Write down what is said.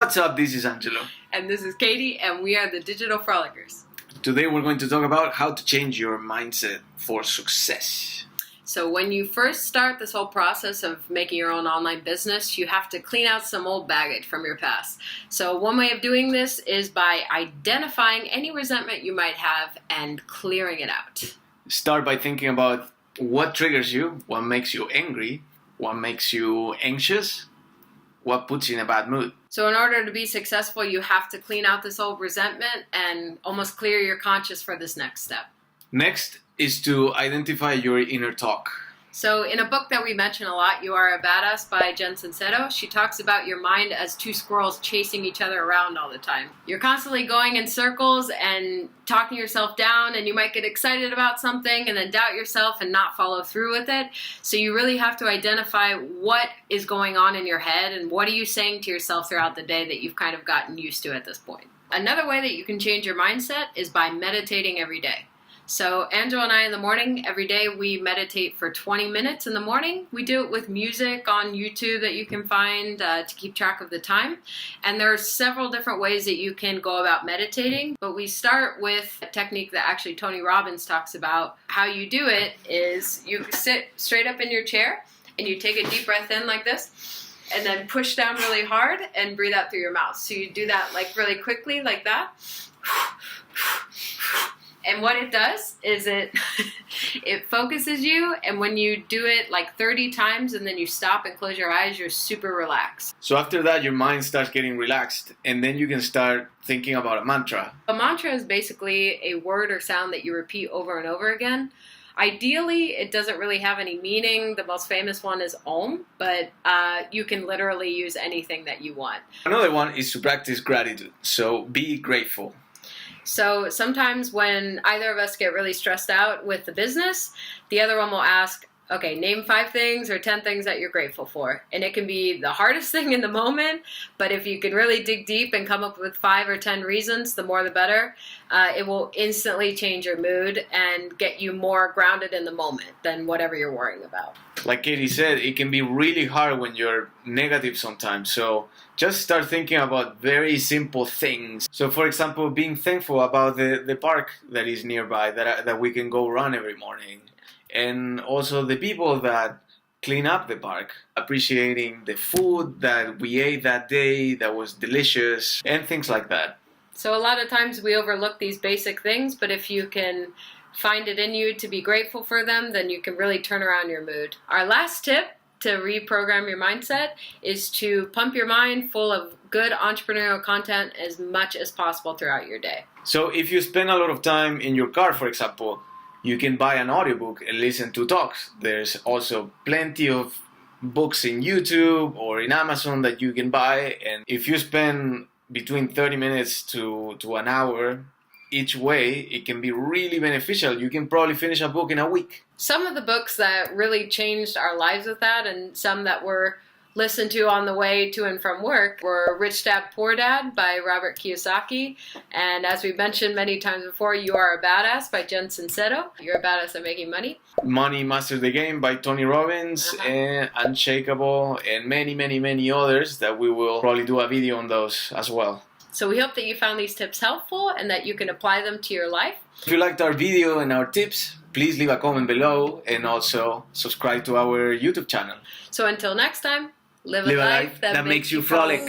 What's up, this is Angelo. And this is Katie, and we are the Digital Frolickers. Today we're going to talk about how to change your mindset for success. So when you first start this whole process of making your own online business, you have to clean out some old baggage from your past. So one way of doing this is by identifying any resentment you might have and clearing it out. Start by thinking about what triggers you, what makes you angry, what makes you anxious, what puts you in a bad mood. So in order to be successful, you have to clean out this old resentment and almost clear your conscience for this next step. Next is to identify your inner talk. So in a book that we mention a lot, You Are a Badass by Jen Sincero, she talks about your mind as two squirrels chasing each other around all the time. You're constantly going in circles and talking yourself down, and you might get excited about something and then doubt yourself and not follow through with it. So you really have to identify what is going on in your head and what are you saying to yourself throughout the day that you've kind of gotten used to at this point. Another way that you can change your mindset is by meditating every day. So Angela and I in the morning, every day we meditate for 20 minutes in the morning. We do it with music on YouTube that you can find to keep track of the time. And there are several different ways that you can go about meditating. But we start with a technique that actually Tony Robbins talks about. How you do it is you sit straight up in your chair and you take a deep breath in like this and then push down really hard and breathe out through your mouth. So you do that like really quickly like that. And what it does is it focuses you, and when you do it like 30 times and then you stop and close your eyes, you're super relaxed. So after that, your mind starts getting relaxed, and then you can start thinking about a mantra. A mantra is basically a word or sound that you repeat over and over again. Ideally, it doesn't really have any meaning. The most famous one is Om, but you can literally use anything that you want. Another one is to practice gratitude. So be grateful. So sometimes when either of us get really stressed out with the business, the other one will ask, okay, name 5 things or 10 things that you're grateful for. And it can be the hardest thing in the moment, but if you can really dig deep and come up with 5 or 10 reasons, the more the better. It will instantly change your mood and get you more grounded in the moment than whatever you're worrying about. Like Katie said, it can be really hard when you're negative sometimes. So just start thinking about very simple things. So for example, being thankful about the park that is nearby, that we can go run every morning. And also the people that clean up the park, appreciating the food that we ate that day that was delicious, and things like that. So a lot of times we overlook these basic things, but if you can find it in you to be grateful for them, then you can really turn around your mood. Our last tip to reprogram your mindset is to pump your mind full of good entrepreneurial content as much as possible throughout your day. So if you spend a lot of time in your car, for example, you can buy an audiobook and listen to talks. There's also plenty of books in YouTube or in Amazon that you can buy. And if you spend between 30 minutes to an hour each way, it can be really beneficial. You can probably finish a book in a week. Some of the books that really changed our lives with that, and some that were listened to on the way to and from work, were Rich Dad, Poor Dad by Robert Kiyosaki. And as we've mentioned many times before, You Are a Badass by Jen Sincero. You're a badass at making money. Money Masters the Game by Tony Robbins, and Unshakable, and many, many, many others that we will probably do a video on those as well. So we hope that you found these tips helpful and that you can apply them to your life. If you liked our video and our tips, please leave a comment below and also subscribe to our YouTube channel. So until next time, live a Live life that makes you frolic.